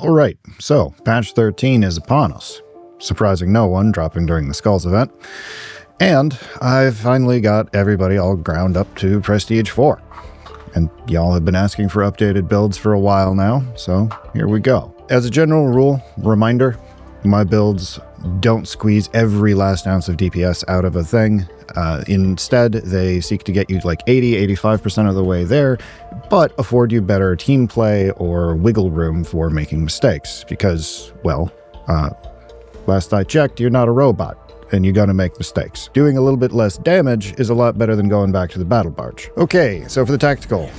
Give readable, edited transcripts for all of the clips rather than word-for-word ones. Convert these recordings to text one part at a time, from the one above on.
Alright, so patch 13 is upon us, surprising no one, dropping during the Skulls event, and I've finally got everybody all ground up to Prestige 4. And y'all have been asking for updated builds for a while now, so here we go. As a general rule, reminder, my builds don't squeeze every last ounce of DPS out of a thing. Instead, they seek to get you like 80-85% of the way there, but afford you better team play or wiggle room for making mistakes. Because, well, last I checked, you're not a robot, and you're gonna make mistakes. Doing a little bit less damage is a lot better than going back to the battle barge. Okay, so for the tactical,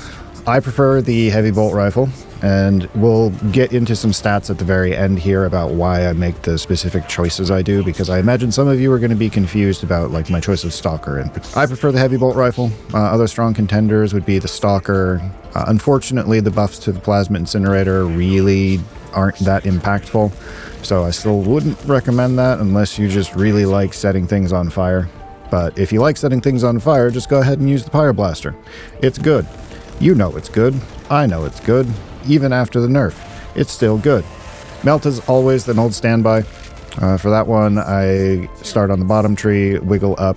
I prefer the heavy bolt rifle, and we'll get into some stats at the very end here about why I make the specific choices I do, because I imagine some of you are going to be confused about like my choice of Stalker. And I prefer the heavy bolt rifle. Other strong contenders would be the Stalker. Unfortunately, the buffs to the Plasma Incinerator really aren't that impactful, so I still wouldn't recommend that unless you just really like setting things on fire. But if you like setting things on fire, just go ahead and use the Pyro-Blaster. It's good. You know it's good. I know it's good. Even after the nerf, it's still good. Melt is always an old standby. For that one, I start on the bottom tree, wiggle up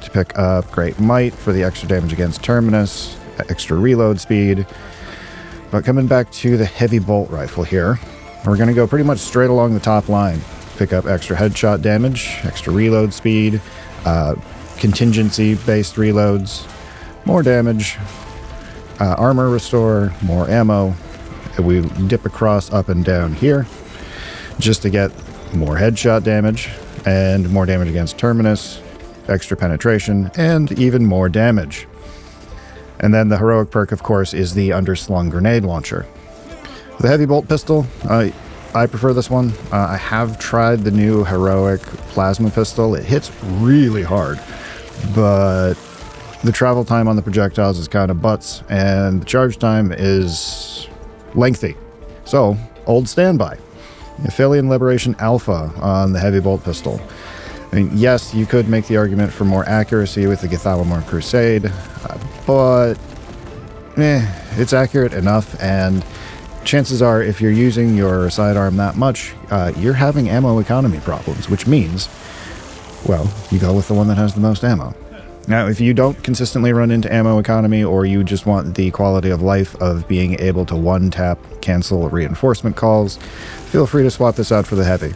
to pick up Great Might for the extra damage against Terminus, extra reload speed. But coming back to the heavy bolt rifle here, we're going to go pretty much straight along the top line. Pick up extra headshot damage, extra reload speed, contingency-based reloads, more damage, armor restore, more ammo. We dip across up and down here just to get more headshot damage and more damage against Terminus, extra penetration, and even more damage. And then the heroic perk, of course, is the underslung grenade launcher. The heavy bolt pistol, I prefer this one. I have tried the new heroic plasma pistol. It hits really hard, but the travel time on the projectiles is kind of butts, and the charge time is lengthy. So, old standby. Aphelion Liberation Alpha on the heavy bolt pistol. I mean, yes, you could make the argument for more accuracy with the Githalamor Crusade, but it's accurate enough, and chances are if you're using your sidearm that much, you're having ammo economy problems, which means, well, you go with the one that has the most ammo. Now, if you don't consistently run into ammo economy, or you just want the quality of life of being able to one-tap cancel reinforcement calls, feel free to swap this out for the heavy.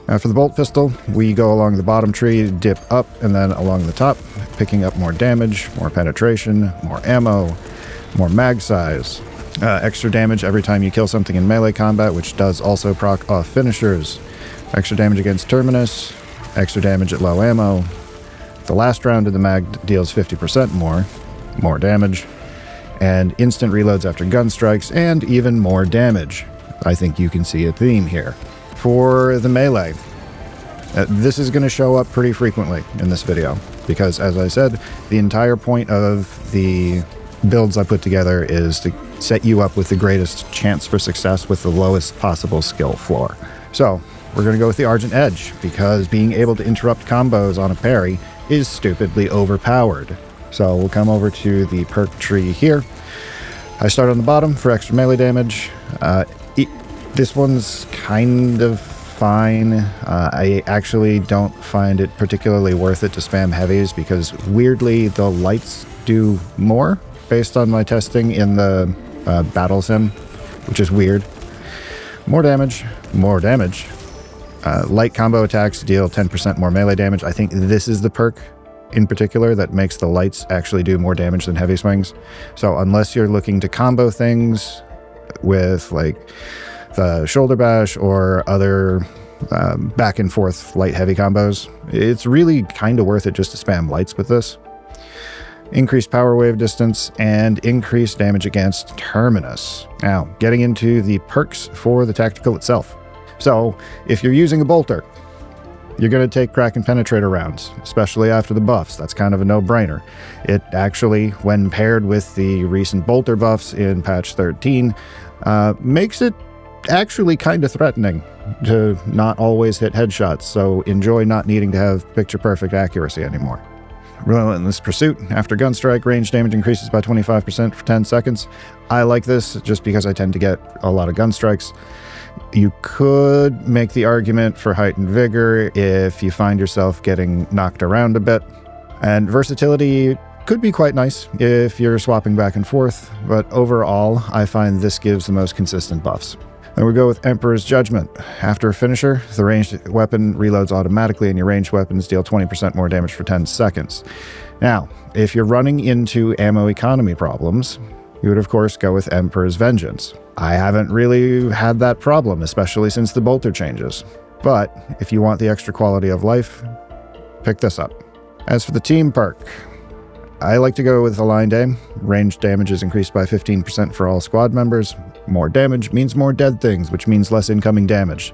Now, for the bolt pistol, we go along the bottom tree, dip up, and then along the top, picking up more damage, more penetration, more ammo, more mag size, extra damage every time you kill something in melee combat, which does also proc off finishers, extra damage against Terminus, extra damage at low ammo. The last round of the mag deals 50% more damage, and instant reloads after gun strikes, and even more damage. I think you can see a theme here. For the melee, this is going to show up pretty frequently in this video, because as I said, the entire point of the builds I put together is to set you up with the greatest chance for success with the lowest possible skill floor. So, we're going to go with the Argent Edge, because being able to interrupt combos on a parry is stupidly overpowered. So we'll come over to the perk tree here. I start on the bottom for extra melee damage. This one's kind of fine. I actually don't find it particularly worth it to spam heavies, because weirdly the lights do more based on my testing in the battle sim, which is weird. More damage, more damage. Light combo attacks deal 10% more melee damage. I think this is the perk in particular that makes the lights actually do more damage than heavy swings. So unless you're looking to combo things with like the shoulder bash or other back and forth light heavy combos, it's really kind of worth it just to spam lights with this. Increased power wave distance and increased damage against Terminus. Now, getting into the perks for the tactical itself. So, if you're using a bolter, you're going to take Crack and Penetrator rounds, especially after the buffs. That's kind of a no-brainer. It actually, when paired with the recent bolter buffs in patch 13, makes it actually kind of threatening to not always hit headshots, so enjoy not needing to have picture-perfect accuracy anymore. Relentless Pursuit. After gun strike, range damage increases by 25% for 10 seconds. I like this just because I tend to get a lot of gun strikes. You could make the argument for heightened vigor if you find yourself getting knocked around a bit. And versatility could be quite nice if you're swapping back and forth, but overall, I find this gives the most consistent buffs. Then we go with Emperor's Judgment. After a finisher, the ranged weapon reloads automatically and your ranged weapons deal 20% more damage for 10 seconds. Now, if you're running into ammo economy problems, you would of course go with Emperor's Vengeance. I haven't really had that problem, especially since the bolter changes. But if you want the extra quality of life, pick this up. As for the team perk, I like to go with Aligned Aim. Ranged damage is increased by 15% for all squad members. More damage means more dead things, which means less incoming damage.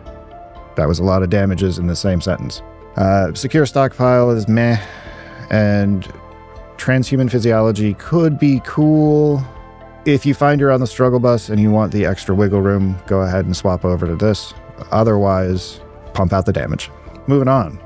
That was a lot of damages in the same sentence. Secure Stockpile is meh, and Transhuman Physiology could be cool. If you find you're on the struggle bus and you want the extra wiggle room, go ahead and swap over to this. Otherwise, pump out the damage. Moving on.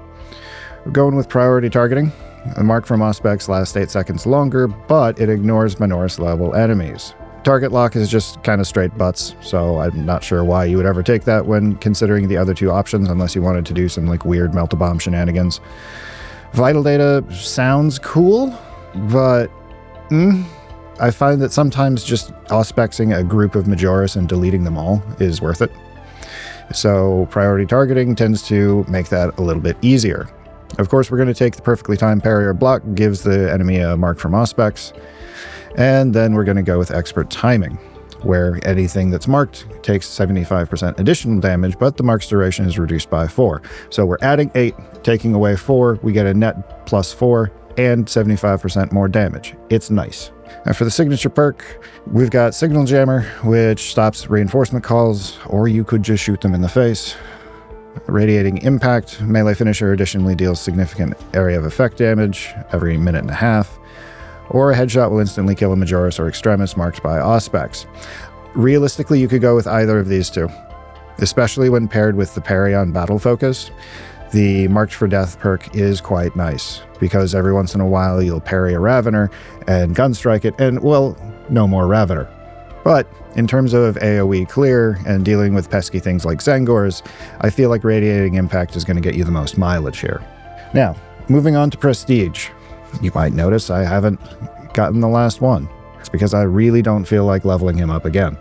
We're going with Priority Targeting. The mark from Auspex lasts 8 seconds longer, but it ignores Minoris level enemies. Target lock is just kind of straight butts, so I'm not sure why you would ever take that when considering the other two options, unless you wanted to do some like weird melt-a-bomb shenanigans. Vital Data sounds cool, but I find that sometimes just auspexing a group of Majoris and deleting them all is worth it. So Priority Targeting tends to make that a little bit easier. Of course, we're going to take the perfectly timed parry or block, gives the enemy a mark from Auspex. And then we're going to go with Expert Timing, where anything that's marked takes 75% additional damage, but the mark's duration is reduced by 4. So we're adding 8, taking away 4, we get a net plus 4, and 75% more damage. It's nice. And for the signature perk, we've got Signal Jammer, which stops reinforcement calls, or you could just shoot them in the face. Radiating Impact, melee finisher additionally deals significant area of effect damage every minute and a half, or a headshot will instantly kill a Majoris or Extremis marked by Auspex. Realistically, you could go with either of these two, especially when paired with the parry on Battle Focus. The Marked for Death perk is quite nice, because every once in a while you'll parry a Ravener and gunstrike it, and, well, no more Ravener. But in terms of AoE clear and dealing with pesky things like Zangors, I feel like Radiating Impact is going to get you the most mileage here. Now, moving on to Prestige. You might notice I haven't gotten the last one. It's because I really don't feel like leveling him up again.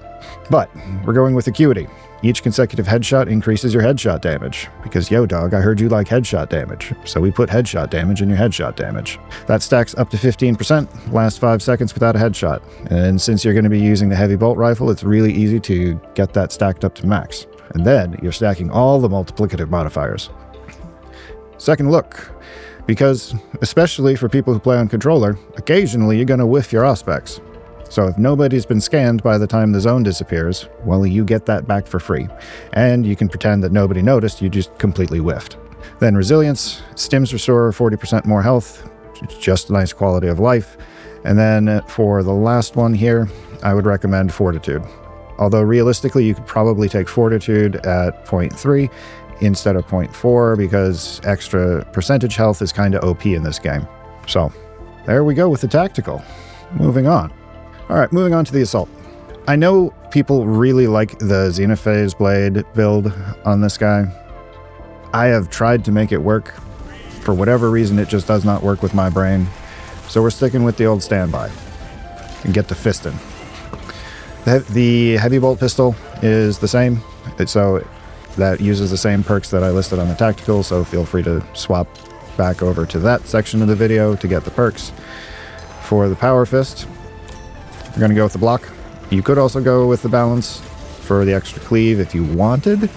But we're going with Acuity. Each consecutive headshot increases your headshot damage, because yo dog, I heard you like headshot damage, so we put headshot damage in your headshot damage. That stacks up to 15%, lasts 5 seconds without a headshot, and since you're going to be using the heavy bolt rifle, it's really easy to get that stacked up to max. And then you're stacking all the multiplicative modifiers. Second look, because especially for people who play on controller, occasionally you're going to whiff your Auspex. So if nobody's been scanned by the time the zone disappears, well, you get that back for free. And you can pretend that nobody noticed, you just completely whiffed. Then Resilience, Stims restore 40% more health, just a nice quality of life. And then for the last one here, I would recommend Fortitude. Although realistically, you could probably take Fortitude at 0.3 instead of 0.4 because extra percentage health is kind of OP in this game. So there we go with the tactical. Moving on. All right, moving on to the Assault. I know people really like the Xenophase Blade build on this guy. I have tried to make it work. For whatever reason, it just does not work with my brain. So we're sticking with the old standby and get to fisting. The Heavy Bolt Pistol is the same, so that uses the same perks that I listed on the tactical, so feel free to swap back over to that section of the video to get the perks. For the Power Fist, we're going to go with the block. You could also go with the balance for the extra cleave if you wanted,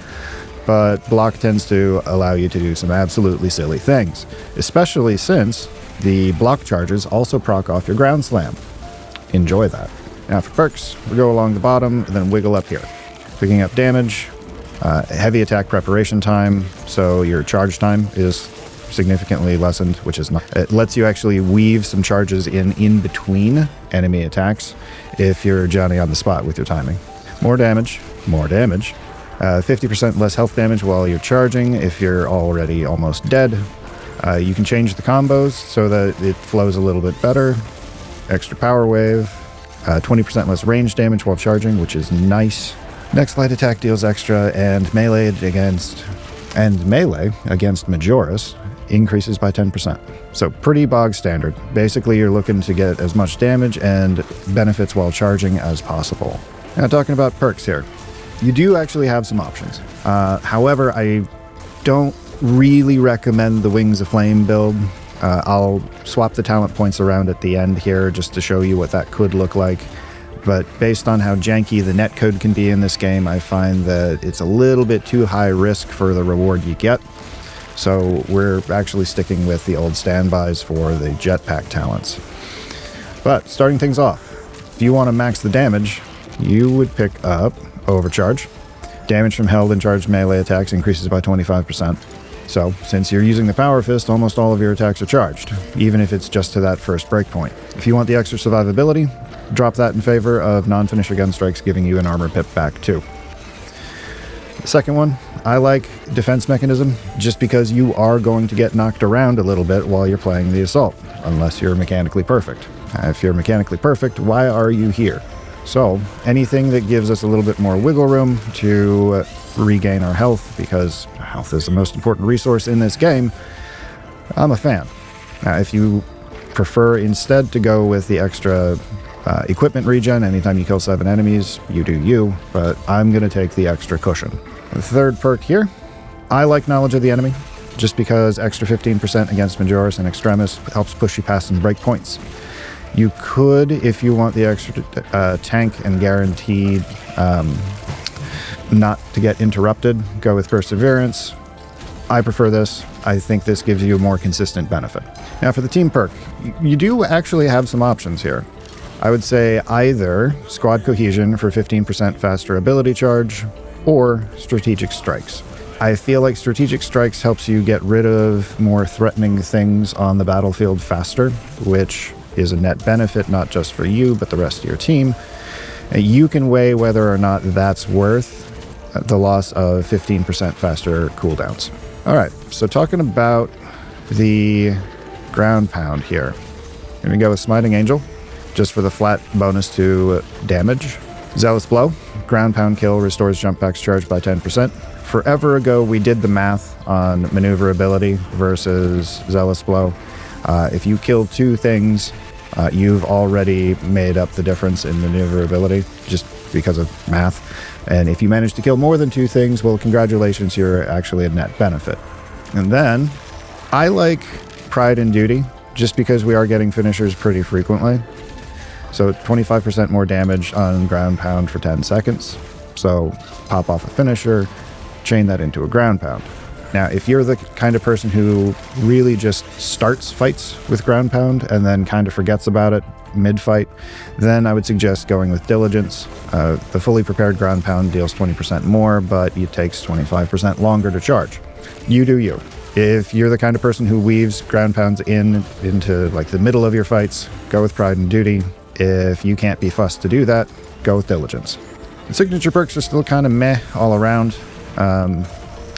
but block tends to allow you to do some absolutely silly things, especially since the block charges also proc off your ground slam. Enjoy that. Now for perks, we go along the bottom and then wiggle up here. Picking up damage, heavy attack preparation time, so your charge time is significantly lessened, which is not. It lets you actually weave some charges in between enemy attacks if you're Johnny on the spot with your timing. More damage, 50% less health damage while you're charging if you're already almost dead. You can change the combos so that it flows a little bit better. Extra power wave, 20% less range damage while charging, which is nice. Next light attack deals extra, and melee against Majoris increases by 10%. So pretty bog standard. Basically, you're looking to get as much damage and benefits while charging as possible. Now, talking about perks here, you do actually have some options. However, I don't really recommend the Wings of Flame build. I'll swap the talent points around at the end here just to show you what that could look like. But based on how janky the netcode can be in this game, I find that it's a little bit too high risk for the reward you get. So we're actually sticking with the old standbys for the jetpack talents. But starting things off, if you want to max the damage, you would pick up Overcharge. Damage from held and charged melee attacks increases by 25%. So, since you're using the Power Fist, almost all of your attacks are charged, even if it's just to that first breakpoint. If you want the extra survivability, drop that in favor of non-finisher gun strikes, giving you an armor pip back too. The second one, I like Defense Mechanism, just because you are going to get knocked around a little bit while you're playing the Assault, unless you're mechanically perfect. If you're mechanically perfect, why are you here? So, anything that gives us a little bit more wiggle room to regain our health, because health is the most important resource in this game, I'm a fan. If you prefer instead to go with the extra equipment regen anytime you kill 7 enemies, you do you, but I'm going to take the extra cushion. The third perk here, I like Knowledge of the Enemy, just because extra 15% against Majoris and Extremis helps push you past some breakpoints. You could, if you want the extra tank and guaranteed not to get interrupted, go with Perseverance. I prefer this. I think this gives you a more consistent benefit. Now for the team perk, you do actually have some options here. I would say either Squad Cohesion for 15% faster ability charge, or Strategic Strikes. I feel like Strategic Strikes helps you get rid of more threatening things on the battlefield faster, which is a net benefit not just for you, but the rest of your team. You can weigh whether or not that's worth the loss of 15% faster cooldowns. All right, so talking about the ground pound here. We're going to go with Smiting Angel, just for the flat bonus to damage. Zealous Blow, ground pound kill, restores jump packs charged by 10%. Forever ago, we did the math on maneuverability versus Zealous Blow. If you kill 2 things, you've already made up the difference in maneuverability just because of math. And if you manage to kill more than 2 things, well, congratulations, you're actually a net benefit. And then I like Pride and Duty, just because we are getting finishers pretty frequently. So 25% more damage on ground pound for 10 seconds. So pop off a finisher, chain that into a ground pound. Now, if you're the kind of person who really just starts fights with ground pound and then kind of forgets about it mid-fight, then I would suggest going with Diligence. The fully prepared ground pound deals 20% more, but it takes 25% longer to charge. You do you. If you're the kind of person who weaves ground pounds into like the middle of your fights, go with Pride and Duty. If you can't be fussed to do that, go with Diligence. The signature perks are still kind of meh all around.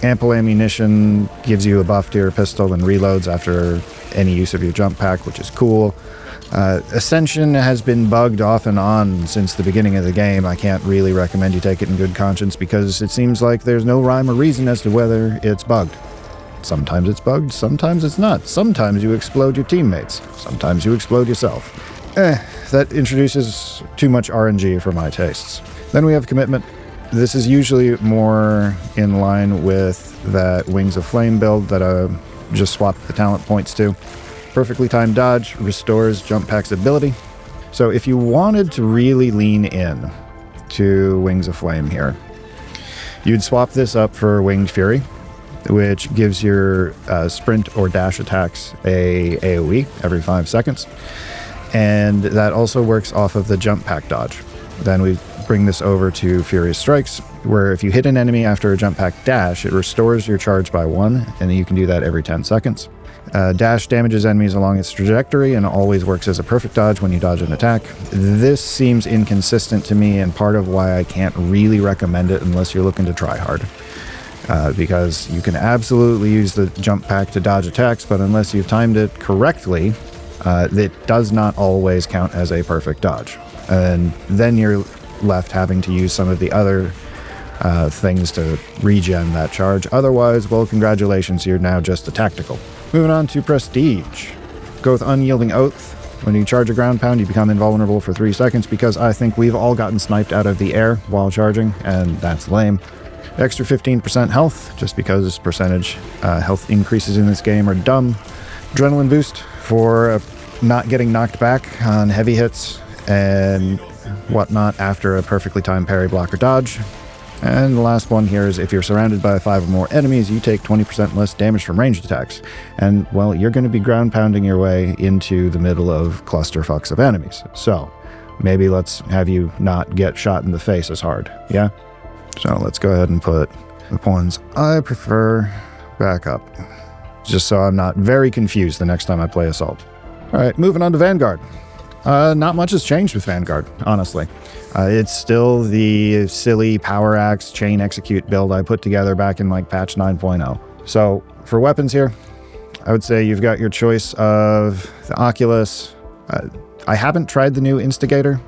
Ample ammunition gives you a buff to your pistol and reloads after any use of your jump pack, which is cool. Ascension has been bugged off and on since the beginning of the game. I can't really recommend you take it in good conscience because it seems like there's no rhyme or reason as to whether it's bugged. Sometimes it's bugged, sometimes it's not. Sometimes you explode your teammates, sometimes you explode yourself. That introduces too much RNG for my tastes. Then we have Commitment. This is usually more in line with that Wings of Flame build that I just swapped the talent points to. Perfectly timed dodge restores jump pack's ability. So if you wanted to really lean in to Wings of Flame here, you'd swap this up for Winged Fury, which gives your sprint or dash attacks a AoE every 5 seconds. And that also works off of the jump pack dodge. Then we bring this over to Furious Strikes, where if you hit an enemy after a jump pack dash, it restores your charge by 1, and you can do that every 10 seconds. Dash damages enemies along its trajectory and always works as a perfect dodge when you dodge an attack. This seems inconsistent to me, and part of why I can't really recommend it unless you're looking to try hard. because you can absolutely use the jump pack to dodge attacks, but unless you've timed it correctly, it does not always count as a perfect dodge. And then you're left having to use some of the other things to regen that charge. Otherwise, well, congratulations, you're now just a tactical. Moving on to Prestige. Go with Unyielding Oath. When you charge a ground pound, you become invulnerable for 3 seconds, because I think we've all gotten sniped out of the air while charging, and that's lame. Extra 15% health, just because percentage health increases in this game are dumb. Adrenaline boost for not getting knocked back on heavy hits and whatnot after a perfectly timed parry, block, or dodge. And the last one here is if you're surrounded by 5 or more enemies, you take 20% less damage from ranged attacks. And, well, you're going to be ground pounding your way into the middle of clusterfucks of enemies. So maybe let's have you not get shot in the face as hard, yeah? So let's go ahead and put the ones I prefer back up, just so I'm not very confused the next time I play Assault. All right, moving on to Vanguard. Not much has changed with Vanguard, honestly. It's still the silly power axe chain execute build I put together back in like patch 9.0. So for weapons here, I would say you've got your choice of the Oculus. I haven't tried the new Instigator.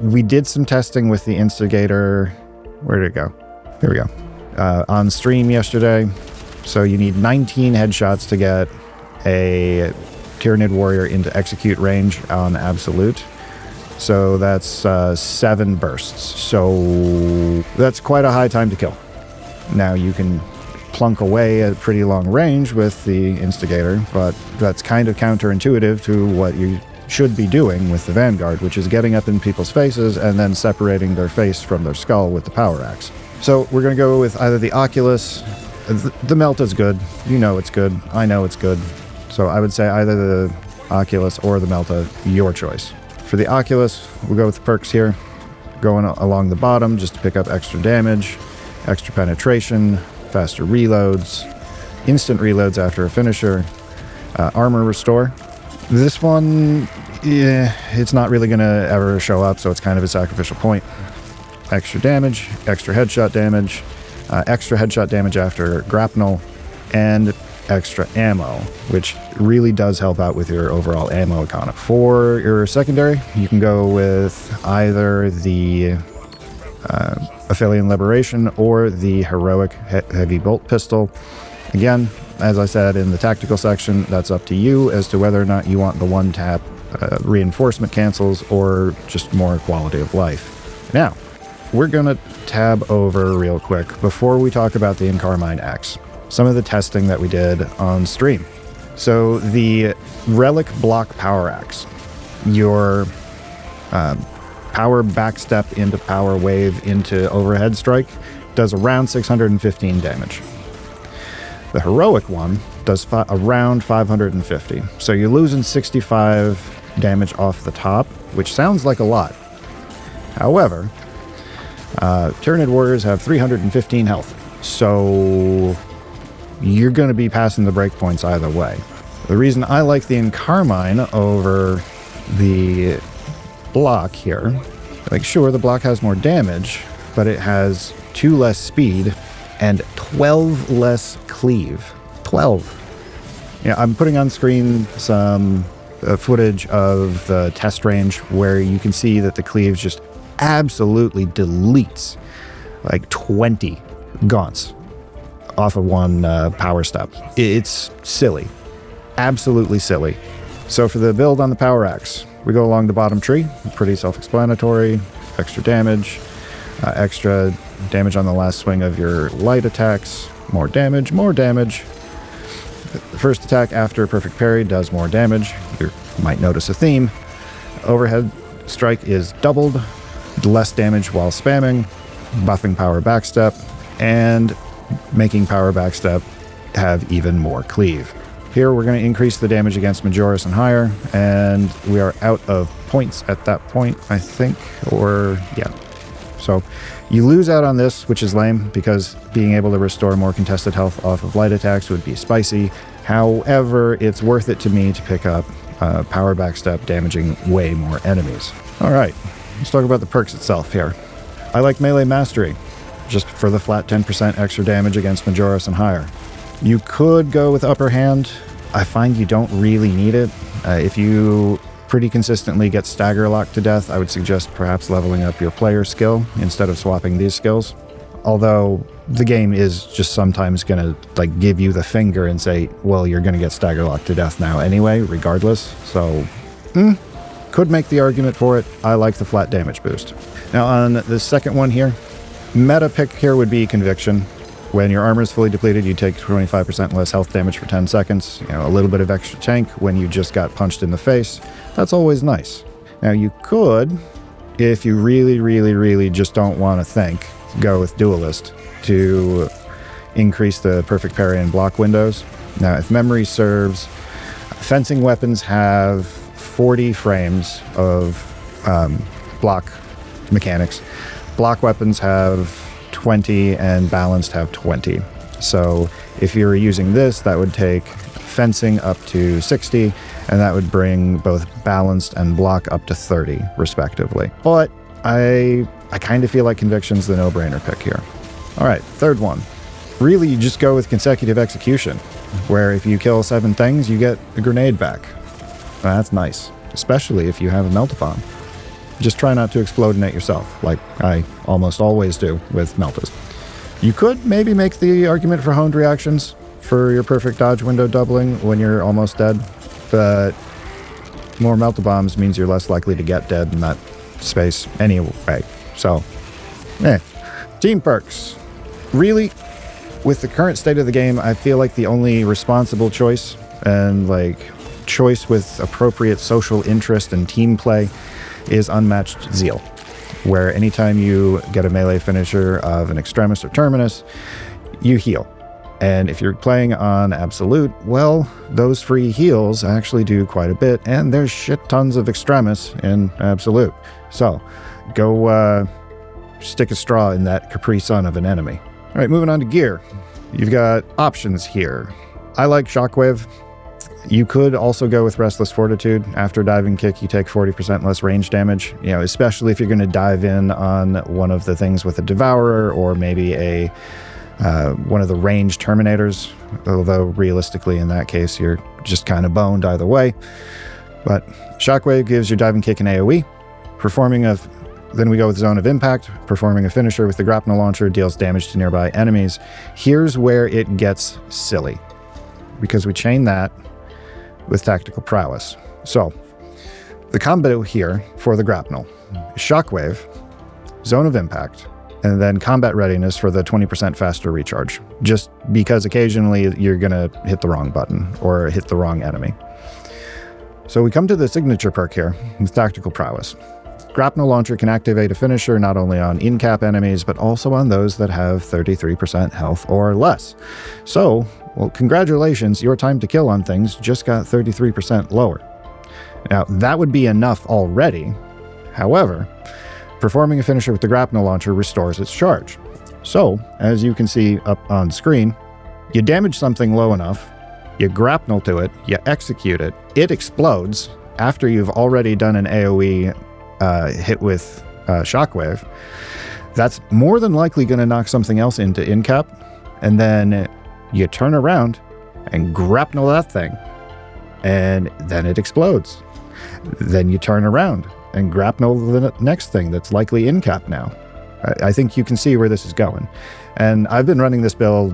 We did some testing with the Instigator. Where did it go? Here we go. On stream yesterday. So you need 19 headshots to get a Tyranid Warrior into execute range on Absolute. So that's 7 bursts. So that's quite a high time to kill. Now you can plunk away at pretty long range with the Instigator, but that's kind of counterintuitive to what you should be doing with the Vanguard, which is getting up in people's faces and then separating their face from their skull with the power axe. So we're going to go with either the Oculus. The Melt is good. You know it's good. I know it's good. So I would say either the Oculus or the Melta, your choice. For the Oculus, we'll go with the perks here. Going along the bottom just to pick up extra damage, extra penetration, faster reloads, instant reloads after a finisher, armor restore. This one, it's not really going to ever show up, so it's kind of a sacrificial point. Extra damage, extra headshot damage after grapnel, and extra ammo, which really does help out with your overall ammo economy. For your secondary, you can go with either the Aphelion Liberation or the Heroic Heavy Bolt Pistol. Again, as I said in the tactical section, that's up to you as to whether or not you want the one-tap reinforcement cancels or just more quality of life. Now, we're going to tab over real quick before we talk about the Encarmine Axe. Some of the testing that we did on stream. So the Relic Block Power Axe, your power backstep into power wave into overhead strike, does around 615 damage. The Heroic one does around 550. So you're losing 65 damage off the top, which sounds like a lot. However, Tyranid Warriors have 315 health. So you're going to be passing the breakpoints either way. The reason I like the Encarmine over the block here, like sure, the block has more damage, but it has 2 less speed and 12 less cleave. 12. Yeah, I'm putting on screen some footage of the test range where you can see that the cleave just absolutely deletes like 20 gaunts off of one power step. It's silly. Absolutely silly. So for the build on the power axe, we go along the bottom tree. Pretty self-explanatory. Extra damage on the last swing of your light attacks. More damage, more damage. The first attack after perfect parry does more damage. You might notice a theme. Overhead strike is doubled. Less damage while spamming. Buffing power backstep. And making power backstep have even more cleave. Here we're going to increase the damage against Majoris and higher, and we are out of points at that point, I think, or yeah. So you lose out on this, which is lame, because being able to restore more contested health off of light attacks would be spicy. However, it's worth it to me to pick up power backstep, damaging way more enemies. All right, let's talk about the perks itself here. I like melee mastery. just for the flat 10% extra damage against Majoris and higher. You could go with upper hand. I find you don't really need it. If you pretty consistently get stagger locked to death, I would suggest perhaps leveling up your player skill instead of swapping these skills. Although the game is just sometimes going to like give you the finger and say, well, you're going to get stagger locked to death now anyway, regardless. So, could make the argument for it. I like the flat damage boost. Now on the second one here, meta pick here would be Conviction. When your armor is fully depleted, you take 25% less health damage for 10 seconds. You know, a little bit of extra tank when you just got punched in the face. That's always nice. Now you could, if you really just don't want to think, go with Duelist to increase the perfect parry and block windows. Now, if memory serves, fencing weapons have 40 frames of block mechanics. Block weapons have 20 and balanced have 20. So if you're using this, that would take fencing up to 60, and that would bring both balanced and block up to 30, respectively. But I kind of feel like Conviction's the no-brainer pick here. All right, third one. Really, you just go with Consecutive Execution, where if you kill 7 things, you get a grenade back. That's nice, especially if you have a Melt-A-Bomb. Just try not to explodinate yourself, like I almost always do with Meltas. You could maybe make the argument for honed reactions for your perfect dodge window doubling when you're almost dead, but more Melt-A-Bombs means you're less likely to get dead in that space anyway. So, team perks. Really, with the current state of the game, I feel like the only responsible choice and choice with appropriate social interest and team play is Unmatched Zeal, where anytime you get a melee finisher of an Extremis or Terminus, you heal. And if you're playing on Absolute, well, those free heals actually do quite a bit, and there's shit tons of Extremis in Absolute. So, go stick a straw in that Capri Sun of an enemy. All right, moving on to gear. You've got options here. I like Shockwave. You could also go with Restless Fortitude. After Diving Kick, you take 40% less range damage, especially if you're going to dive in on one of the things with a Devourer or maybe a one of the ranged Terminators, although realistically in that case, you're just kind of boned either way. But Shockwave gives your Diving Kick an AoE. Then we go with Zone of Impact. Performing a finisher with the Grapnel Launcher deals damage to nearby enemies. Here's where it gets silly, because we chain that with Tactical Prowess. So, the combo here for the Grapnel is Shockwave, Zone of Impact, and then Combat Readiness for the 20% faster recharge, just because occasionally you're going to hit the wrong button or hit the wrong enemy. So we come to the signature perk here with Tactical Prowess. Grapnel Launcher can activate a finisher not only on in-cap enemies, but also on those that have 33% health or less. So, well, congratulations, your time to kill on things just got 33% lower. Now, that would be enough already. However, performing a finisher with the Grapnel Launcher restores its charge. So, as you can see up on screen, you damage something low enough, you grapnel to it, you execute it, it explodes after you've already done an AoE hit with Shockwave. That's more than likely going to knock something else into in-cap, and then you turn around and grapnel that thing, and then it explodes. Then you turn around and grapnel the next thing that's likely in-cap now. I think you can see where this is going. And I've been running this build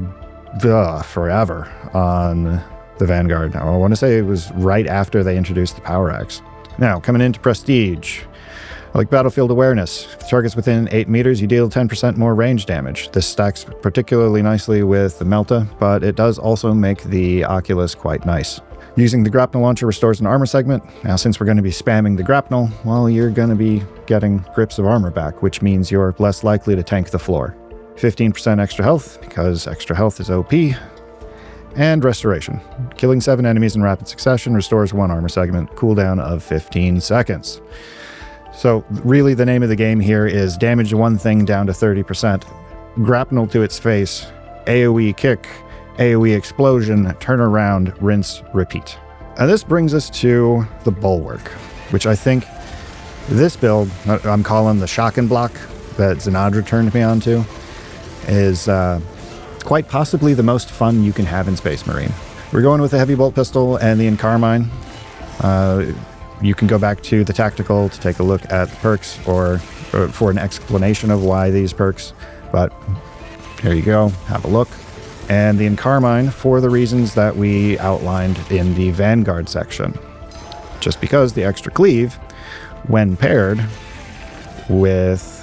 forever on the Vanguard. I want to say it was right after they introduced the Power Axe. Now, coming into Prestige. Like Battlefield Awareness, if the target's within 8 meters, you deal 10% more range damage. This stacks particularly nicely with the Melta, but it does also make the Oculus quite nice. Using the Grapnel Launcher restores an armor segment. Now, since we're going to be spamming the Grapnel, well, you're going to be getting grips of armor back, which means you're less likely to tank the floor. 15% extra health, because extra health is OP. And Restoration. Killing 7 enemies in rapid succession restores 1 armor segment, cooldown of 15 seconds. So really the name of the game here is damage one thing down to 30%, grapnel to its face, AoE kick, AoE explosion, turn around, rinse, repeat. And this brings us to the Bulwark, which I think this build, I'm calling the Shock and Block that Zenadra turned me on to. is quite possibly the most fun you can have in Space Marine. We're going with the heavy bolt pistol and the Encarmine. You can go back to the tactical to take a look at the perks or for an explanation of why these perks, but here you go, have a look. And the Encarmine for the reasons that we outlined in the Vanguard section. Just because the extra cleave, when paired with...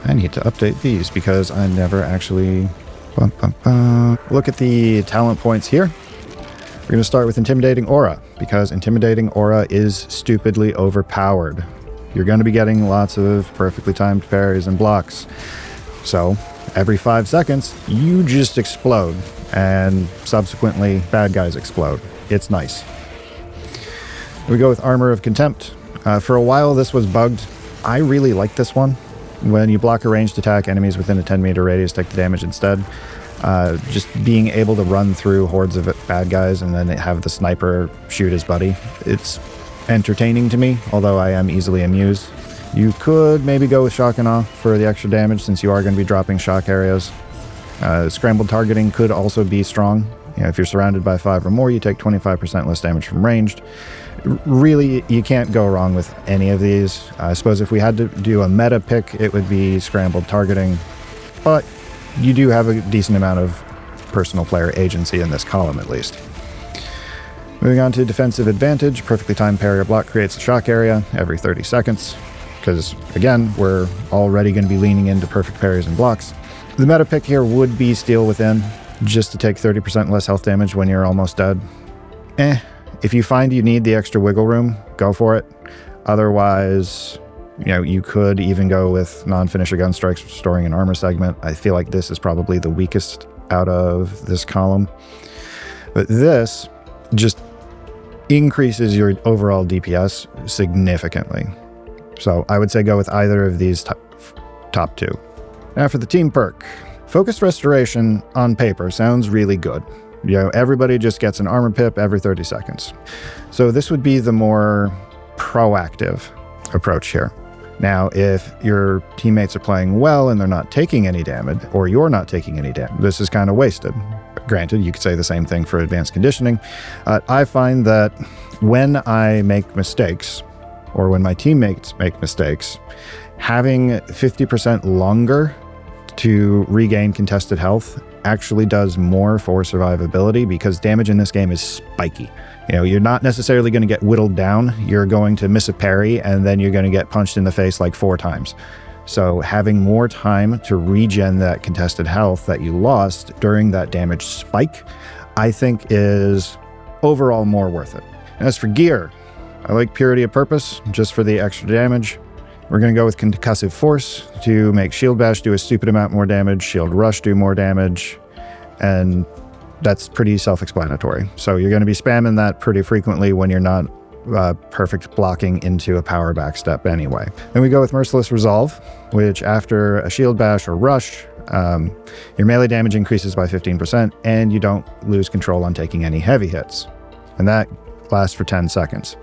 I need to update these because I never actually... Look at the talent points here. We're going to start with Intimidating Aura, because Intimidating Aura is stupidly overpowered. You're going to be getting lots of perfectly timed parries and blocks. So, every 5 seconds, you just explode, and subsequently, bad guys explode. It's nice. We go with Armor of Contempt. For a while, this was bugged. I really like this one. When you block a ranged attack, enemies within a 10-meter radius take the damage instead. Just being able to run through hordes of bad guys and then have the sniper shoot his buddy. It's entertaining to me, although I am easily amused. You could maybe go with Shock and Awe for the extra damage since you are going to be dropping shock areas. Scrambled targeting could also be strong. You know, if you're surrounded by 5 or more, you take 25% less damage from ranged. Really, you can't go wrong with any of these. I suppose if we had to do a meta pick, it would be Scrambled targeting, but you do have a decent amount of personal player agency in this column, at least. Moving on to Defensive Advantage. Perfectly timed parry or block creates a shock area every 30 seconds. Because, again, we're already going to be leaning into perfect parries and blocks. The meta pick here would be Steel Within, just to take 30% less health damage when you're almost dead. If you find you need the extra wiggle room, go for it. Otherwise... You know, you could even go with non-finisher gun strikes, restoring an armor segment. I feel like this is probably the weakest out of this column. But this just increases your overall DPS significantly. So I would say go with either of these top two. Now for the team perk. Focused Restoration on paper sounds really good. You know, everybody just gets an armor pip every 30 seconds. So this would be the more proactive approach here. Now, if your teammates are playing well and they're not taking any damage, or you're not taking any damage, this is kind of wasted. Granted, you could say the same thing for advanced conditioning. I find that when I make mistakes, or when my teammates make mistakes, having 50% longer to regain contested health actually does more for survivability, because damage in this game is spiky. You know, you're not necessarily going to get whittled down. You're going to miss a parry, and then you're going to get punched in the face like 4 times. So having more time to regen that contested health that you lost during that damage spike, I think is overall more worth it. As for gear, I like Purity of Purpose, just for the extra damage. We're going to go with Concussive Force to make Shield Bash do a stupid amount more damage, Shield Rush do more damage, and that's pretty self-explanatory. So you're going to be spamming that pretty frequently when you're not perfect blocking into a power backstep anyway. Then we go with Merciless Resolve, which after a Shield Bash or Rush, your melee damage increases by 15%, and you don't lose control on taking any heavy hits. And that lasts for 10 seconds.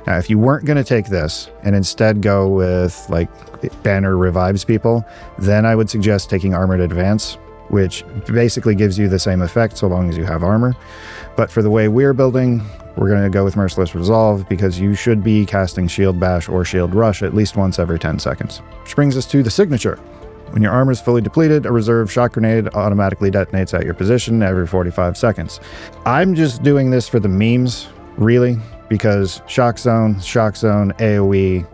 Now, if you weren't going to take this and instead go with like Banner revives people, then I would suggest taking Armored Advance, which basically gives you the same effect so long as you have armor. But for the way we're building, we're going to go with Merciless Resolve because you should be casting Shield Bash or Shield Rush at least once every 10 seconds. Which brings us to the signature. When your armor is fully depleted, a reserve shock grenade automatically detonates at your position every 45 seconds. I'm just doing this for the memes, really, because Shock Zone, AoE,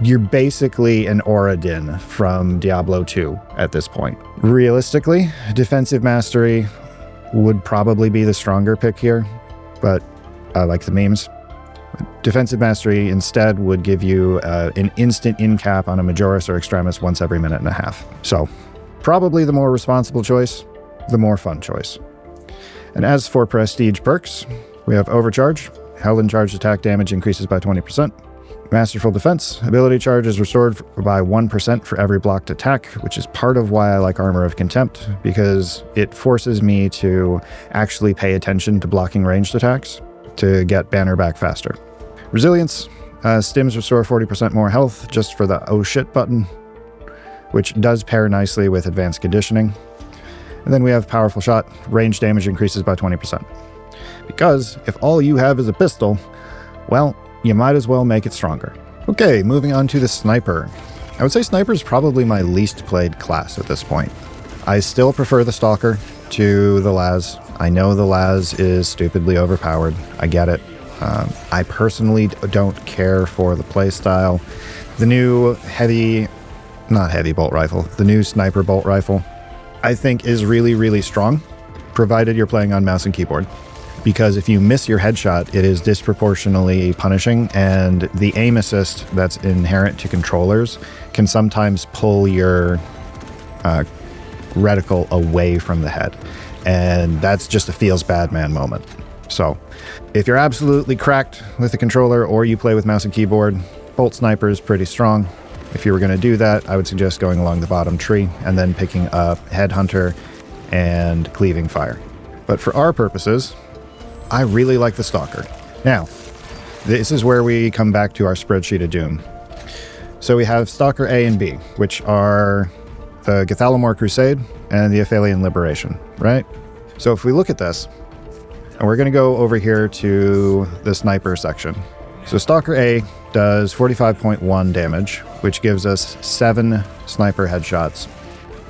you're basically an Oradin from Diablo 2 at this point. Realistically, Defensive Mastery would probably be the stronger pick here, but I like the memes. Defensive Mastery instead would give you an instant in-cap on a Majoris or Extremis once every minute and a half. So, probably the more responsible choice, the more fun choice. And as for prestige perks, we have Overcharge. Held and charged attack damage increases by 20%. Masterful Defense. Ability charge is restored by 1% for every blocked attack, which is part of why I like Armor of Contempt, because it forces me to actually pay attention to blocking ranged attacks to get Banner back faster. Resilience. Stims restore 40% more health just for the oh shit button. which does pair nicely with advanced conditioning. And then we have powerful shot, range damage increases by 20%. Because if all you have is a pistol, well, you might as well make it stronger. Okay, moving on to the sniper. I would say sniper is probably my least played class at this point. I still prefer the stalker to the las. I know the las is stupidly overpowered. I get it. I personally don't care for the playstyle. The new not heavy bolt rifle, the new sniper bolt rifle, I think is really, really strong, provided you're playing on mouse and keyboard. Because if you miss your headshot, it is disproportionately punishing, and the aim assist that's inherent to controllers can sometimes pull your reticle away from the head. And that's just a feels bad man moment. So if you're absolutely cracked with the controller or you play with mouse and keyboard, bolt sniper is pretty strong. If you were going to do that, I would suggest going along the bottom tree and then picking up headhunter and cleaving fire. But for our purposes, I really like the stalker. Now, this is where we come back to our spreadsheet of doom. So we have Stalker A and B, which are the Gathalamor Crusade and the Aphelion Liberation, right? So if we look at this, and we're going to go over here to the sniper section. So Stalker A does 45.1 damage, which gives us 7 sniper headshots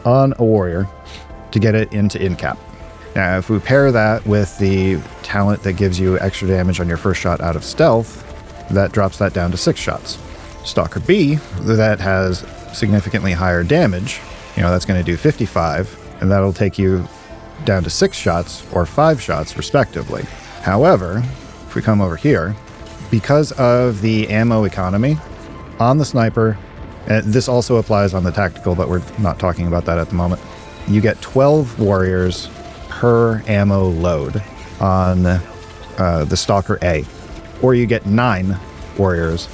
on a warrior to get it into in-cap. Now, if we pair that with the talent that gives you extra damage on your first shot out of stealth, that drops that down to 6 shots. Stalker B, that has significantly higher damage, that's going to do 55, and that'll take you down to 6 shots or 5 shots, respectively. However, if we come over here, because of the ammo economy on the sniper, and this also applies on the tactical, but we're not talking about that at the moment, you get 12 warriors per ammo load on the Stalker A, or you get 9 warriors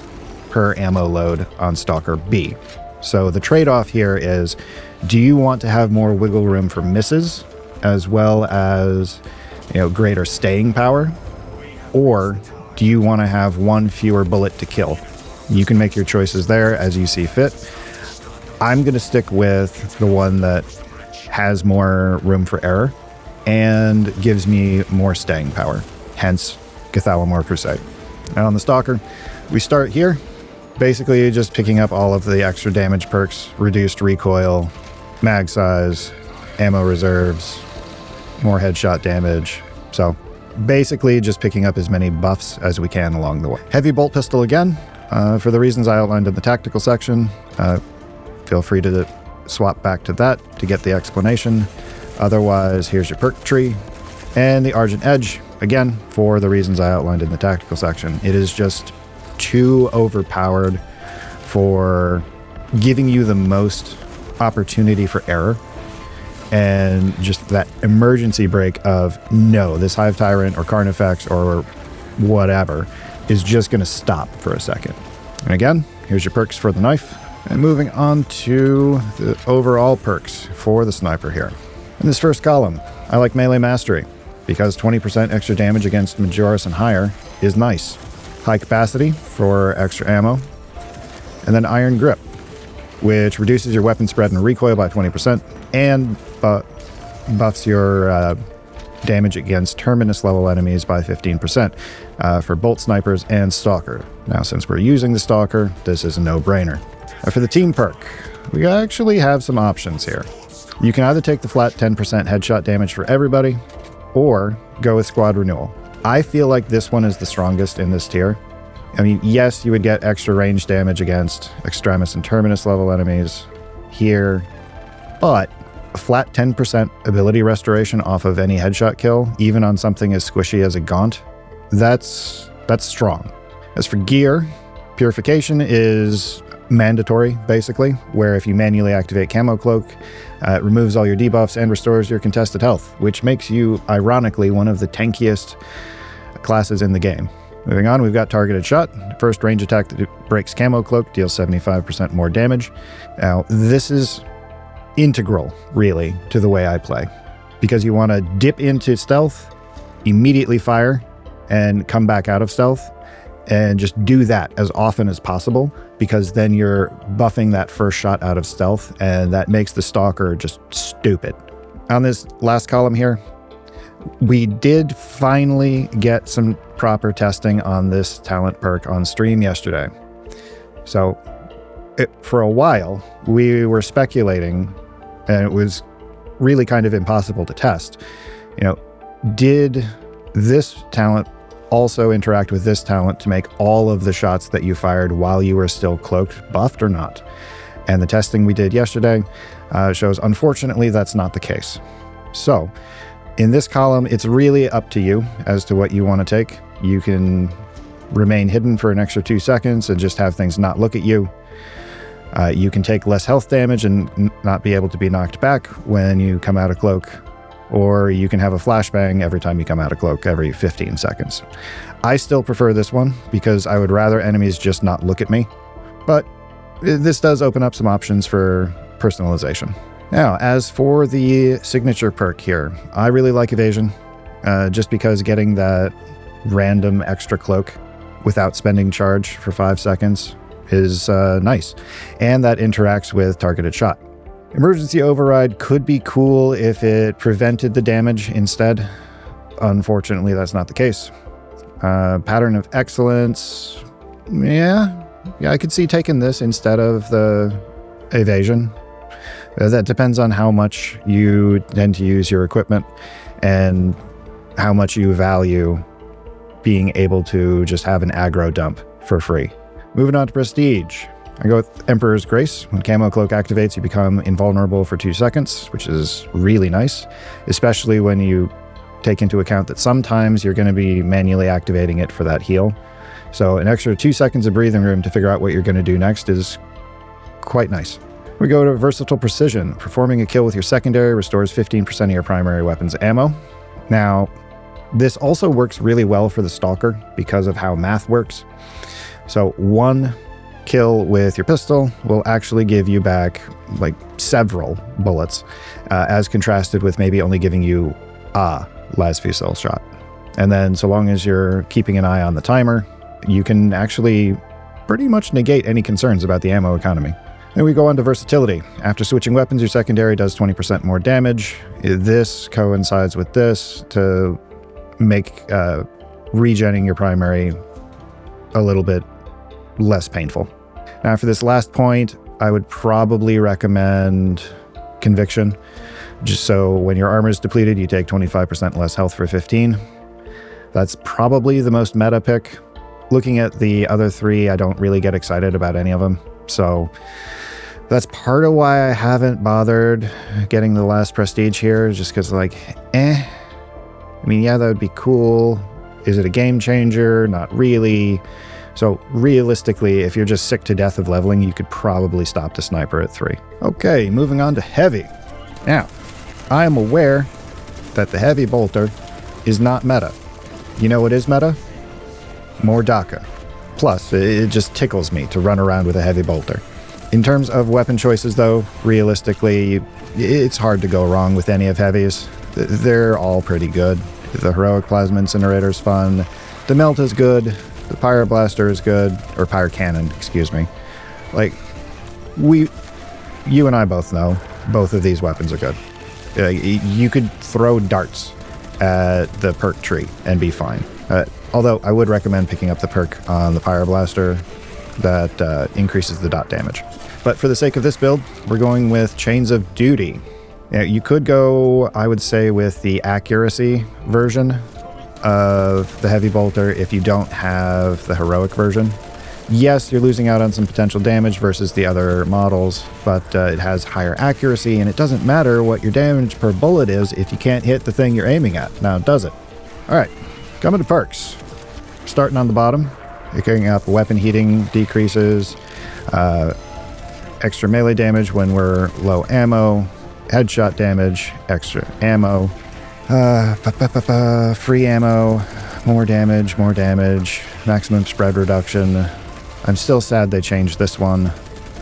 per ammo load on Stalker B. So the trade-off here is, do you want to have more wiggle room for misses as well as greater staying power, or do you want to have one fewer bullet to kill? You can make your choices there as you see fit. I'm going to stick with the one that has more room for error and gives me more staying power, hence Gathalamor Crusade. Now on the Stalker, we start here, basically just picking up all of the extra damage perks, reduced recoil, mag size, ammo reserves, more headshot damage. So basically just picking up as many buffs as we can along the way. Heavy bolt pistol again, for the reasons I outlined in the tactical section. Feel free to swap back to that to get the explanation. Otherwise, here's your perk tree. And the Argent Edge, again, for the reasons I outlined in the tactical section. It is just too overpowered for giving you the most opportunity for error. And just that emergency brake of, no, this Hive Tyrant or Carnifex or whatever is just going to stop for a second. And again, here's your perks for the knife. And moving on to the overall perks for the sniper here. In this first column, I like Melee Mastery, because 20% extra damage against Majoris and higher is nice. High Capacity for extra ammo. And then Iron Grip, which reduces your weapon spread and recoil by 20% and buffs your damage against Terminus level enemies by 15% for bolt snipers and Stalker. Now, since we're using the Stalker, this is a no-brainer. For the team perk, we actually have some options here. You can either take the flat 10% headshot damage for everybody, or go with Squad Renewal. I feel like this one is the strongest in this tier. I mean, yes, you would get extra range damage against Extremis and Terminus level enemies here, but a flat 10% ability restoration off of any headshot kill, even on something as squishy as a Gaunt, that's strong. As for gear, Purification is mandatory, basically, where if you manually activate Camo Cloak, it removes all your debuffs and restores your contested health, which makes you, ironically, one of the tankiest classes in the game. Moving on, we've got Targeted Shot. First range attack that breaks Camo Cloak, deals 75% more damage. Now, this is integral, really, to the way I play, because you want to dip into stealth, immediately fire, and come back out of stealth, and just do that as often as possible, because then you're buffing that first shot out of stealth, and that makes the Stalker just stupid. On this last column here, we did finally get some proper testing on this talent perk on stream yesterday. So for a while, we were speculating, and it was really kind of impossible to test. Did this talent also interact with this talent to make all of the shots that you fired while you were still cloaked buffed or not? And the testing we did yesterday shows, unfortunately, that's not the case. So in this column, it's really up to you as to what you want to take. You can remain hidden for an extra 2 seconds and just have things not look at you. You can take less health damage and not be able to be knocked back when you come out of cloak, or you can have a flashbang every time you come out of cloak every 15 seconds. I still prefer this one because I would rather enemies just not look at me, but this does open up some options for personalization. Now, as for the signature perk here, I really like evasion, just because getting that random extra cloak without spending charge for 5 seconds is nice, and that interacts with targeted shot. Emergency override could be cool if it prevented the damage instead. Unfortunately, that's not the case. Pattern of excellence, yeah, I could see taking this instead of the evasion. That depends on how much you tend to use your equipment and how much you value being able to just have an aggro dump for free. Moving on to prestige. I go with Emperor's Grace. When Camo Cloak activates, you become invulnerable for 2 seconds, which is really nice, especially when you take into account that sometimes you're going to be manually activating it for that heal. So an extra 2 seconds of breathing room to figure out what you're going to do next is quite nice. We go to Versatile Precision. Performing a kill with your secondary restores 15% of your primary weapon's ammo. Now, this also works really well for the Stalker because of how math works. So one kill with your pistol will actually give you back like several bullets, as contrasted with maybe only giving you a las fusil shot. And then so long as you're keeping an eye on the timer, you can actually pretty much negate any concerns about the ammo economy. Then we go on to versatility. After switching weapons, your secondary does 20% more damage. This coincides with this to make regenning your primary a little bit less painful. Now for this last point, I would probably recommend Conviction, just so when your armor is depleted, you take 25% less health for 15. That's probably the most meta pick. Looking at the other three, I don't really get excited about any of them. So that's part of why I haven't bothered getting the last prestige here, just because I mean, yeah, that would be cool. Is it a game changer? Not really. So realistically, if you're just sick to death of leveling, you could probably stop the sniper at 3. Okay, moving on to heavy. Now, I am aware that the heavy bolter is not meta. You know what is meta? More DACA. Plus, it just tickles me to run around with a heavy bolter. In terms of weapon choices, though, realistically, it's hard to go wrong with any of heavies. They're all pretty good. The Heroic Plasma Incinerator is fun. The Melt is good. The Pyroblaster is good. Or Pyre Cannon, excuse me. You and I both know both of these weapons are good. You could throw darts at the perk tree and be fine. Although I would recommend picking up the perk on the Pyroblaster that increases the dot damage. But for the sake of this build, we're going with Chains of Duty. You could go, I would say, with the accuracy version of the heavy bolter if you don't have the heroic version. Yes, you're losing out on some potential damage versus the other models, but it has higher accuracy, and it doesn't matter what your damage per bullet is if you can't hit the thing you're aiming at. Now, does it? All right, coming to perks. Starting on the bottom, picking up weapon heating decreases, extra melee damage when we're low ammo, headshot damage, extra ammo, free ammo, more damage, maximum spread reduction. I'm still sad they changed this one.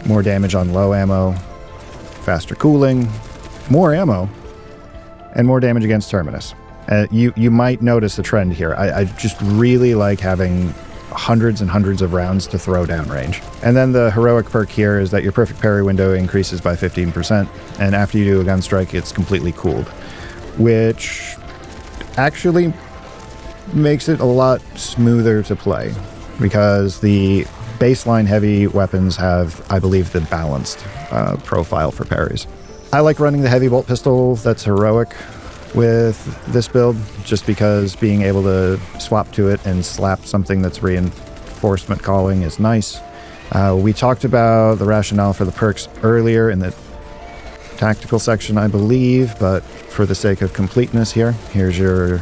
More damage on low ammo, faster cooling, more ammo, and more damage against Terminus. You might notice a trend here. I just really like having hundreds and hundreds of rounds to throw down range. And then the heroic perk here is that your perfect parry window increases by 15%, and after you do a gun strike, it's completely cooled, which actually makes it a lot smoother to play, because the baseline heavy weapons have, I believe, the balanced profile for parries. I like running the heavy bolt pistol that's heroic with this build, just because being able to swap to it and slap something that's reinforcement calling is nice. We talked about the rationale for the perks earlier in the tactical section, I believe, but for the sake of completeness here, here's your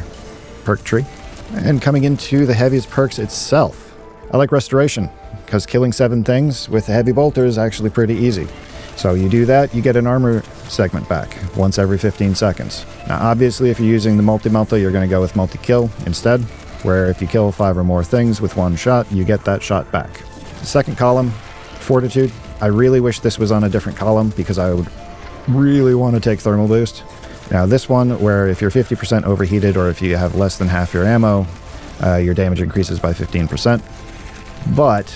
perk tree. And coming into the heaviest perks itself, I like Restoration, because killing 7 things with a heavy bolter is actually pretty easy. So you do that, you get an armor segment back once every 15 seconds. Now obviously if you're using the multi-melta, you're going to go with multi-kill instead, where if you kill 5 or more things with one shot, you get that shot back. The second column, Fortitude. I really wish this was on a different column, because I would really want to take Thermal Boost. Now this one, where if you're 50% overheated or if you have less than half your ammo, your damage increases by 15%. But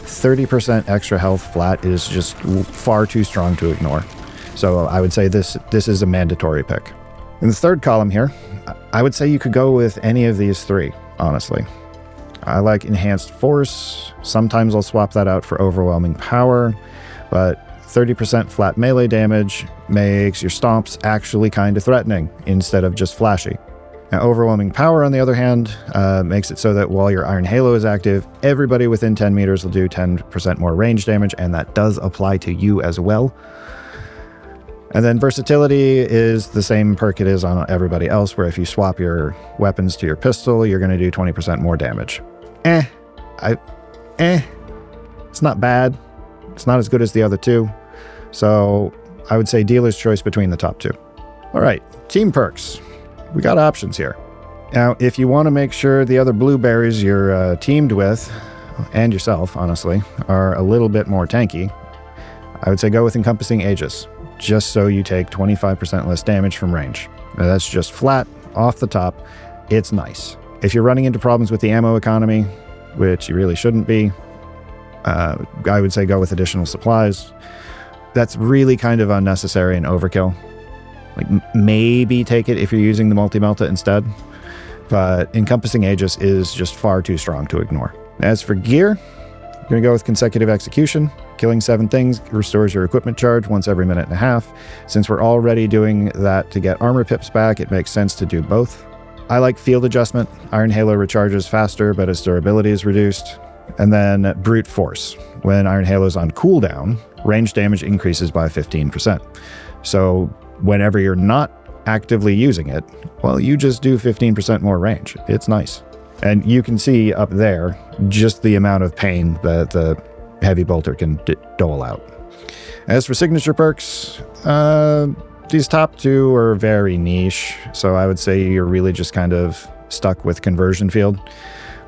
30% extra health flat is just far too strong to ignore. So I would say this is a mandatory pick. In the third column here, I would say you could go with any of these 3, honestly. I like Enhanced Force. Sometimes I'll swap that out for Overwhelming Power, but 30% flat melee damage makes your stomps actually kind of threatening instead of just flashy. Now, Overwhelming Power, on the other hand, makes it so that while your Iron Halo is active, everybody within 10 meters will do 10% more range damage, and that does apply to you as well. And then Versatility is the same perk it is on everybody else, where if you swap your weapons to your pistol, you're going to do 20% more damage. It's not bad. It's not as good as the other 2. So I would say dealer's choice between the top 2. All right, team perks. We got options here. Now, if you want to make sure the other blueberries you're teamed with, and yourself, honestly, are a little bit more tanky, I would say go with Encompassing Aegis, just so you take 25% less damage from range. Now, that's just flat, off the top. It's nice. If you're running into problems with the ammo economy, which you really shouldn't be, I would say go with additional supplies. That's really kind of unnecessary and overkill. Like, maybe take it if you're using the multi-melta instead, but Encompassing Aegis is just far too strong to ignore. As for gear, you're going to go with Consecutive Execution. Killing 7 things restores your equipment charge once every minute and a half. Since we're already doing that to get armor pips back, it makes sense to do both. I like Field Adjustment. Iron Halo recharges faster, but its durability is reduced. And then Brute Force. When Iron Halo is on cooldown, range damage increases by 15%. So whenever you're not actively using it, well, you just do 15% more range. It's nice. And you can see up there just the amount of pain that the heavy bolter can dole out. As for signature perks, these top 2 are very niche, so I would say you're really just kind of stuck with Conversion Field,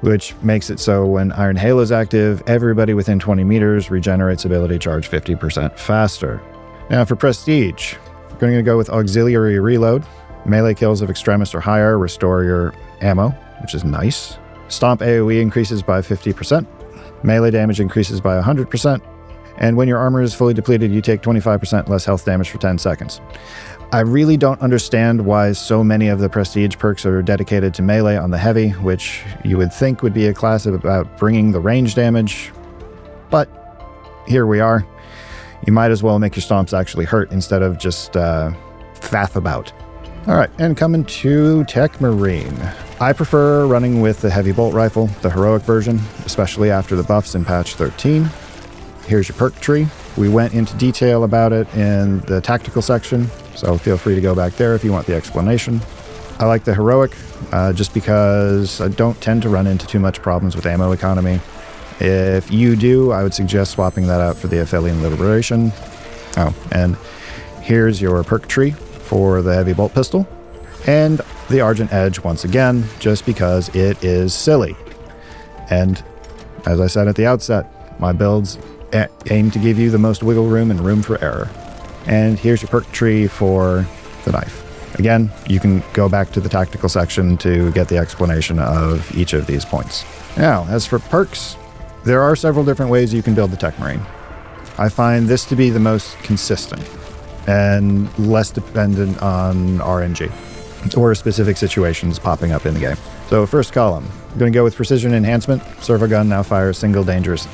which makes it so when Iron Halo is active, everybody within 20 meters regenerates ability charge 50% faster. Now for Prestige, we're going to go with Auxiliary Reload. Melee kills of Extremist or higher restore your ammo, which is nice. Stomp AoE increases by 50%. Melee damage increases by 100%. And when your armor is fully depleted, you take 25% less health damage for 10 seconds. I really don't understand why so many of the Prestige perks are dedicated to melee on the heavy, which you would think would be a class about bringing the range damage. But here we are. You might as well make your stomps actually hurt instead of just faff about. All right, and coming to Techmarine. I prefer running with the heavy bolt rifle, the heroic version, especially after the buffs in patch 13. Here's your perk tree. We went into detail about it in the tactical section, so feel free to go back there if you want the explanation. I like the heroic just because I don't tend to run into too much problems with ammo economy. If you do, I would suggest swapping that out for the Aphelion Liberation. Oh, and here's your perk tree for the heavy bolt pistol. And the Argent Edge once again, just because it is silly. And as I said at the outset, my builds aim to give you the most wiggle room and room for error. And here's your perk tree for the knife. Again, you can go back to the tactical section to get the explanation of each of these points. Now, as for perks, there are several different ways you can build the Techmarine. I find this to be the most consistent and less dependent on RNG or specific situations popping up in the game. So first column, I'm going to go with precision enhancement. Servo gun now fires single dangerous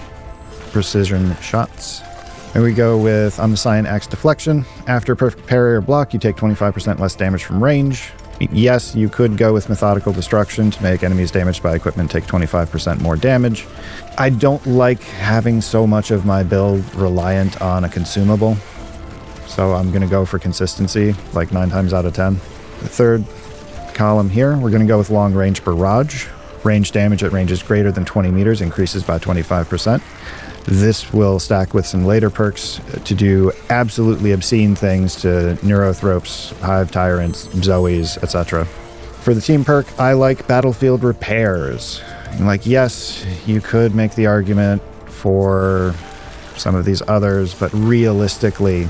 precision shots. And we go with unassign axe deflection. After perfect parry or block, you take 25% less damage from range. Yes, you could go with methodical destruction to make enemies damaged by equipment take 25% more damage. I don't like having so much of my build reliant on a consumable, so I'm going to go for consistency, like 9 times out of 10. The third column here, we're going to go with long range barrage. Range damage at ranges greater than 20 meters increases by 25%. This will stack with some later perks to do absolutely obscene things to Neurothropes, Hive Tyrants, Zoes, etc. For the team perk, I like Battlefield Repairs. Like, yes, you could make the argument for some of these others, but realistically,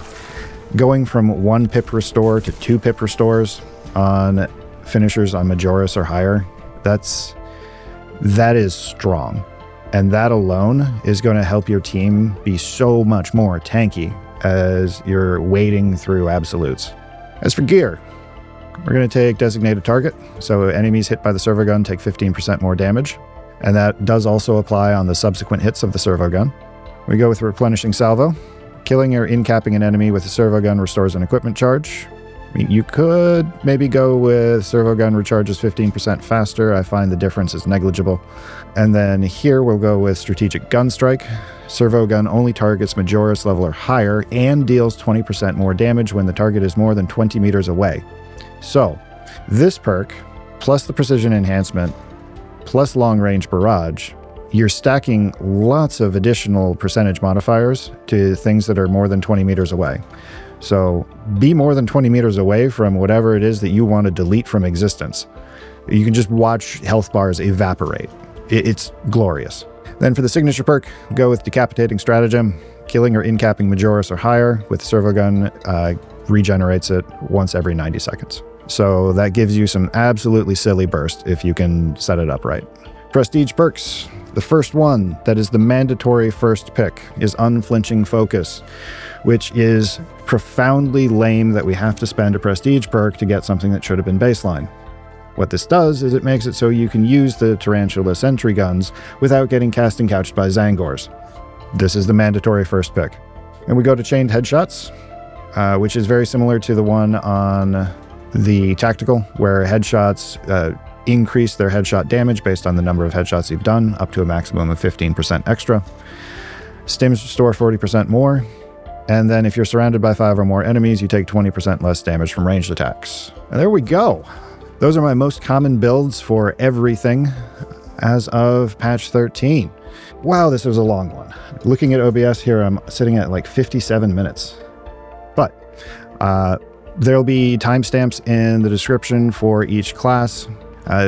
going from 1 pip restore to 2 pip restores on finishers on Majoris or higher, that is strong. And that alone is going to help your team be so much more tanky as you're wading through absolutes. As for gear, we're going to take designated target. So enemies hit by the servo gun take 15% more damage. And that does also apply on the subsequent hits of the servo gun. We go with replenishing salvo. Killing or in-capping an enemy with a servo gun restores an equipment charge. I mean, you could maybe go with servo gun recharges 15% faster. I find the difference is negligible. And then here we'll go with strategic gun strike. Servo gun only targets Majoris level or higher and deals 20% more damage when the target is more than 20 meters away. So this perk, plus the precision enhancement, plus long range barrage, you're stacking lots of additional percentage modifiers to things that are more than 20 meters away. So be more than 20 meters away from whatever it is that you want to delete from existence. You can just watch health bars evaporate. It's glorious. Then for the signature perk, go with decapitating stratagem. Killing or in-capping Majoris or higher with servo gun regenerates it once every 90 seconds. So that gives you some absolutely silly burst if you can set it up right. Prestige perks. The first one, that is the mandatory first pick, is Unflinching Focus, which is profoundly lame that we have to spend a prestige perk to get something that should have been baseline. What this does is it makes it so you can use the Tarantula sentry guns without getting casting couched by Zangors. This is the mandatory first pick. And we go to chained headshots, which is very similar to the one on the tactical, where headshots increase their headshot damage based on the number of headshots you've done, up to a maximum of 15% extra. Stims restore 40% more. And then if you're surrounded by 5 or more enemies, you take 20% less damage from ranged attacks. And there we go. Those are my most common builds for everything as of patch 13. Wow, this was a long one. Looking at OBS here, I'm sitting at like 57 minutes. But there'll be timestamps in the description for each class.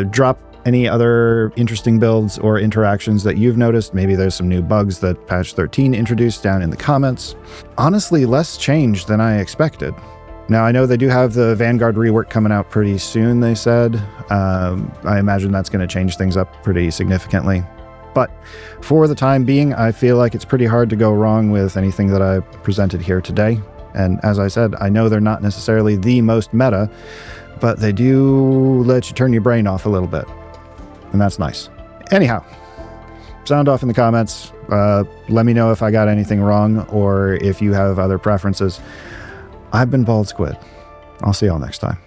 Drop any other interesting builds or interactions that you've noticed. Maybe there's some new bugs that patch 13 introduced down in the comments. Honestly, less change than I expected. Now, I know they do have the Vanguard rework coming out pretty soon, they said. I imagine that's going to change things up pretty significantly. But for the time being, I feel like it's pretty hard to go wrong with anything that I presented here today. And as I said, I know they're not necessarily the most meta, but they do let you turn your brain off a little bit. And that's nice. Anyhow, sound off in the comments. Let me know if I got anything wrong or if you have other preferences. I've been Bald Squid. I'll see y'all next time.